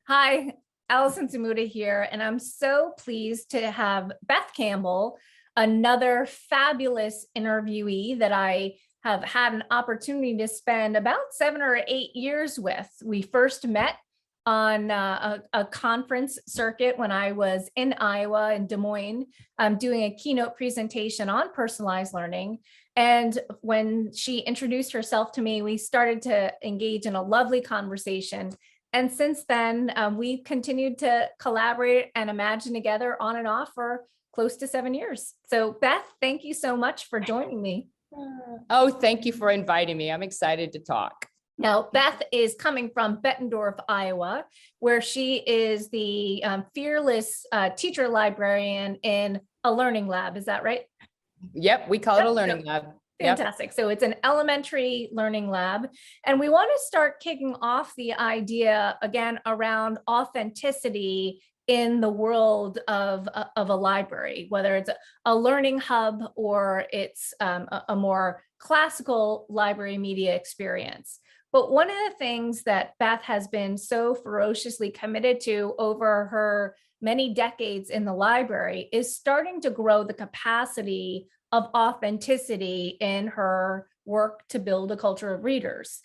Hi, Allison Zmuda here, and I'm so pleased to have Beth Campbell, another fabulous interviewee that I have had an opportunity to spend about 7 or 8 years with. We first met on a conference circuit when I was in Iowa in Des Moines, doing a keynote presentation on personalized learning. And when she introduced herself to me, we started to engage in a lovely conversation. And since then, we've continued to collaborate and imagine together on and off for close to 7 years. So Beth, thank you so much for joining me. Oh, thank you for inviting me. I'm excited to talk. Now, Beth is coming from Bettendorf, Iowa, where she is the fearless teacher librarian in a learning lab. Is that right? Yep, we call it a learning lab. Fantastic. Yep. So it's an elementary learning lab. And we want to start kicking off the idea again around authenticity in the world of a library, whether it's a learning hub or it's a more classical library media experience. But one of the things that Beth has been so ferociously committed to over her many decades in the library is starting to grow the capacity of authenticity in her work to build a culture of readers.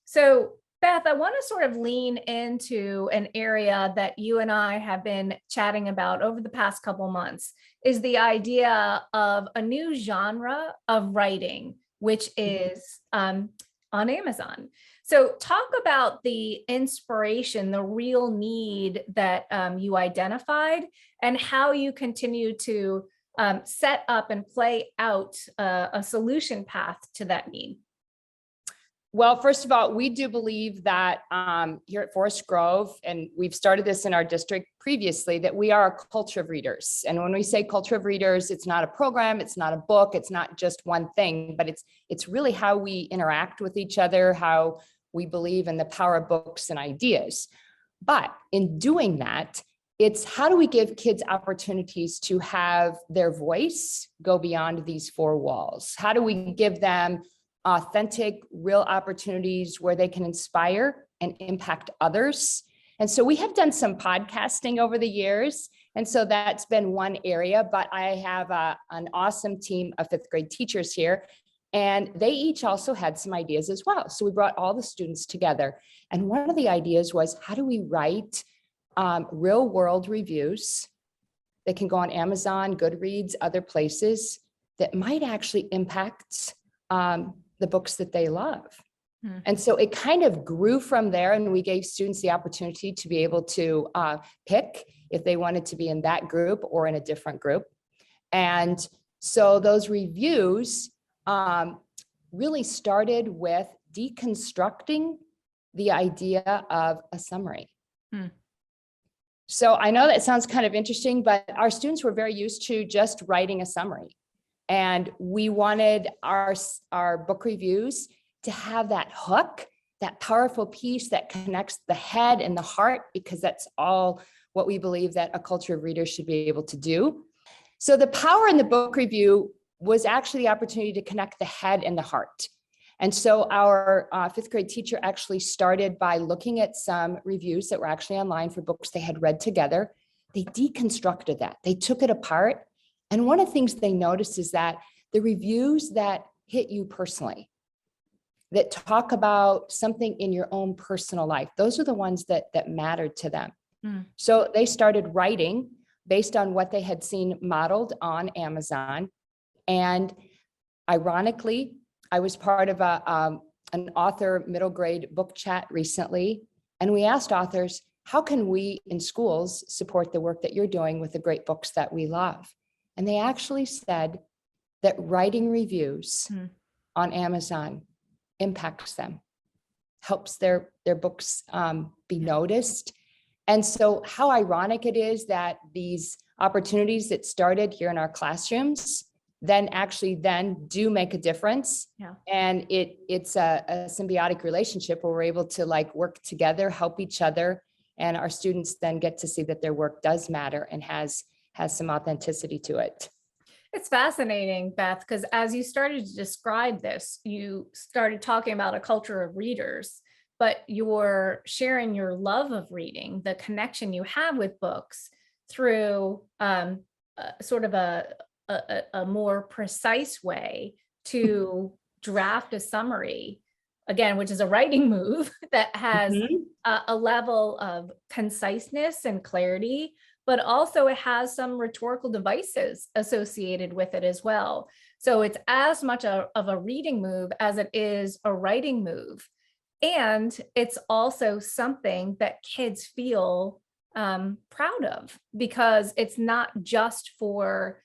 So Beth, I want to sort of lean into an area that you and I have been chatting about over the past couple months, is the idea of a new genre of writing, which is on Amazon. So talk about the inspiration, the real need that you identified, and how you continue to set up and play out a solution path to that need. Well, first of all, we do believe that here at Forest Grove, and we've started this in our district previously, that we are a culture of readers. And when we say culture of readers, it's not a program, it's not a book, it's not just one thing, but it's really how we interact with each other, how we believe in the power of books and ideas. But in doing that, it's how do we give kids opportunities to have their voice go beyond these four walls? How do we give them authentic, real opportunities where they can inspire and impact others? And so we have done some podcasting over the years. And so that's been one area, but I have an awesome team of fifth grade teachers here, and they each also had some ideas as well. So we brought all the students together. And one of the ideas was, how do we write real world reviews that can go on Amazon, Goodreads, other places that might actually impact the books that they love. And so it kind of grew from there, and we gave students the opportunity to be able to pick if they wanted to be in that group or in a different group. And so those reviews really started with deconstructing the idea of a summary. So I know that sounds kind of interesting, but our students were very used to just writing a summary. And we wanted our book reviews to have that hook, that powerful piece that connects the head and the heart, because that's all what we believe that a culture of readers should be able to do. So the power in the book review was actually the opportunity to connect the head and the heart. And so our fifth grade teacher actually started by looking at some reviews that were actually online for books they had read together. They deconstructed that. They took it apart. And one of the things they noticed is that the reviews that hit you personally, that talk about something in your own personal life, those are the ones that mattered to them. So they started writing based on what they had seen modeled on Amazon. And ironically, I was part of an author middle grade book chat recently, and we asked authors, how can we in schools support the work that you're doing with the great books that we love? And they actually said that writing reviews on Amazon impacts them, helps their books be noticed. And so how ironic it is that these opportunities that started here in our classrooms then do make a difference. Yeah. And it's a symbiotic relationship where we're able to like work together, help each other. And our students then get to see that their work does matter and has some authenticity to it. It's fascinating, Beth, because as you started to describe this, you started talking about a culture of readers. but you're sharing your love of reading, the connection you have with books through sort of a more precise way to draft a summary, again, which is a writing move that has Mhm. a level of conciseness and clarity, but also it has some rhetorical devices associated with it as well. So it's as much of a reading move as it is a writing move. And it's also something that kids feel proud of, because it's not just for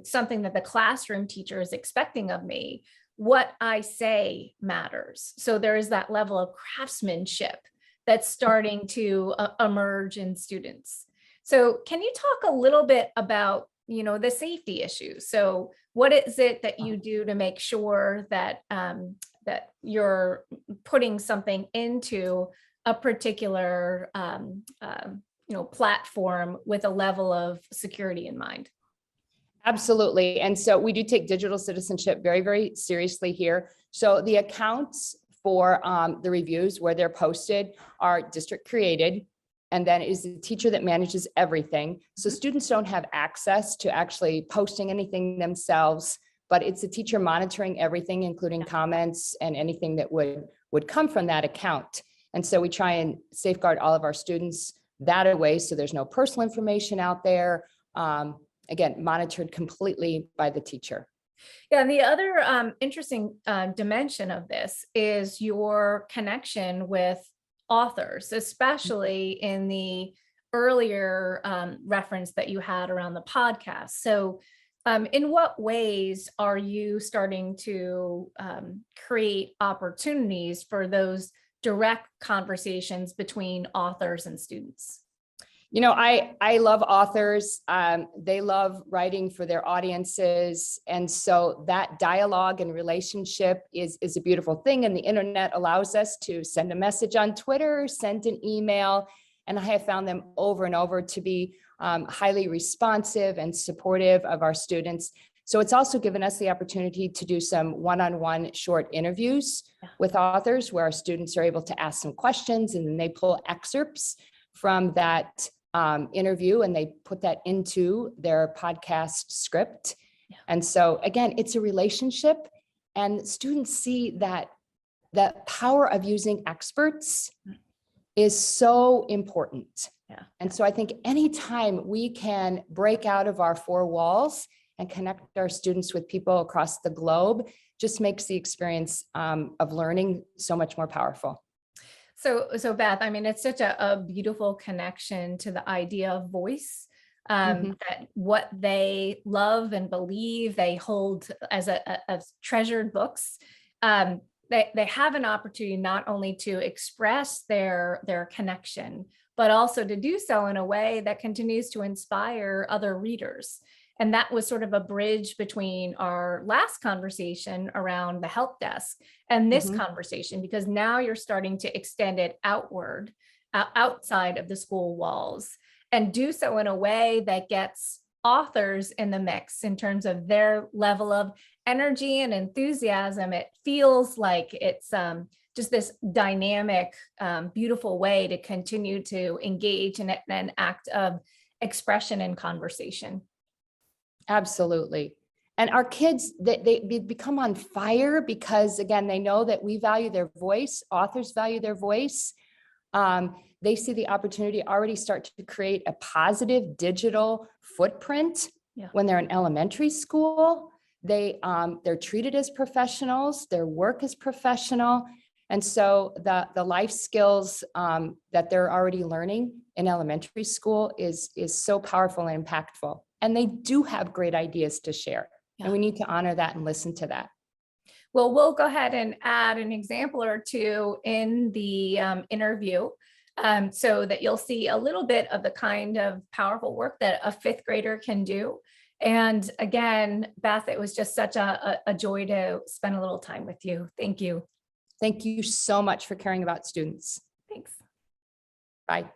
something that the classroom teacher is expecting of me. What I say matters. So there is that level of craftsmanship that's starting to emerge in students. So can you talk a little bit about, the safety issues? So what is it that you do to make sure that that you're putting something into a particular platform with a level of security in mind? Absolutely. And so we do take digital citizenship very, very seriously here. So the accounts for the reviews where they're posted are district created. And then it is the teacher that manages everything. So students don't have access to actually posting anything themselves, but it's the teacher monitoring everything, including comments and anything that would come from that account. And so we try and safeguard all of our students that way, so there's no personal information out there. Again, monitored completely by the teacher. Yeah, and the other interesting dimension of this is your connection with authors, especially in the earlier reference that you had around the podcast. So in what ways are you starting to create opportunities for those direct conversations between authors and students? I love authors. They love writing for their audiences. And so that dialogue and relationship is a beautiful thing. And the internet allows us to send a message on Twitter, send an email. And I have found them over and over to be highly responsive and supportive of our students. So it's also given us the opportunity to do some one-on-one short interviews with authors where our students are able to ask some questions, and then they pull excerpts from that interview and they put that into their podcast script. And so again, it's a relationship, and students see that the power of using experts is so important. And so I think anytime we can break out of our four walls and connect our students with people across the globe, just makes the experience of learning so much more powerful. So Beth, I mean, it's such a beautiful connection to the idea of voice, that what they love and believe they hold as treasured books. They have an opportunity not only to express their connection, but also to do so in a way that continues to inspire other readers. And that was sort of a bridge between our last conversation around the help desk and this conversation, because now you're starting to extend it outward, outside of the school walls, and do so in a way that gets authors in the mix in terms of their level of energy and enthusiasm. It feels like it's just this dynamic, beautiful way to continue to engage in an act of expression and conversation. Absolutely. And our kids, they become on fire because, again, they know that we value their voice. Authors value their voice. They see the opportunity already start to create a positive digital footprint when they're in elementary school. They're treated as professionals. Their work is professional. And so the life skills that they're already learning in elementary school is so powerful and impactful. And they do have great ideas to share. And we need to honor that and listen to that. Well, we'll go ahead and add an example or two in the interview, so that you'll see a little bit of the kind of powerful work that a fifth grader can do. And again, Beth, it was just such a joy to spend a little time with you. Thank you. Thank you so much for caring about students. Thanks. Bye.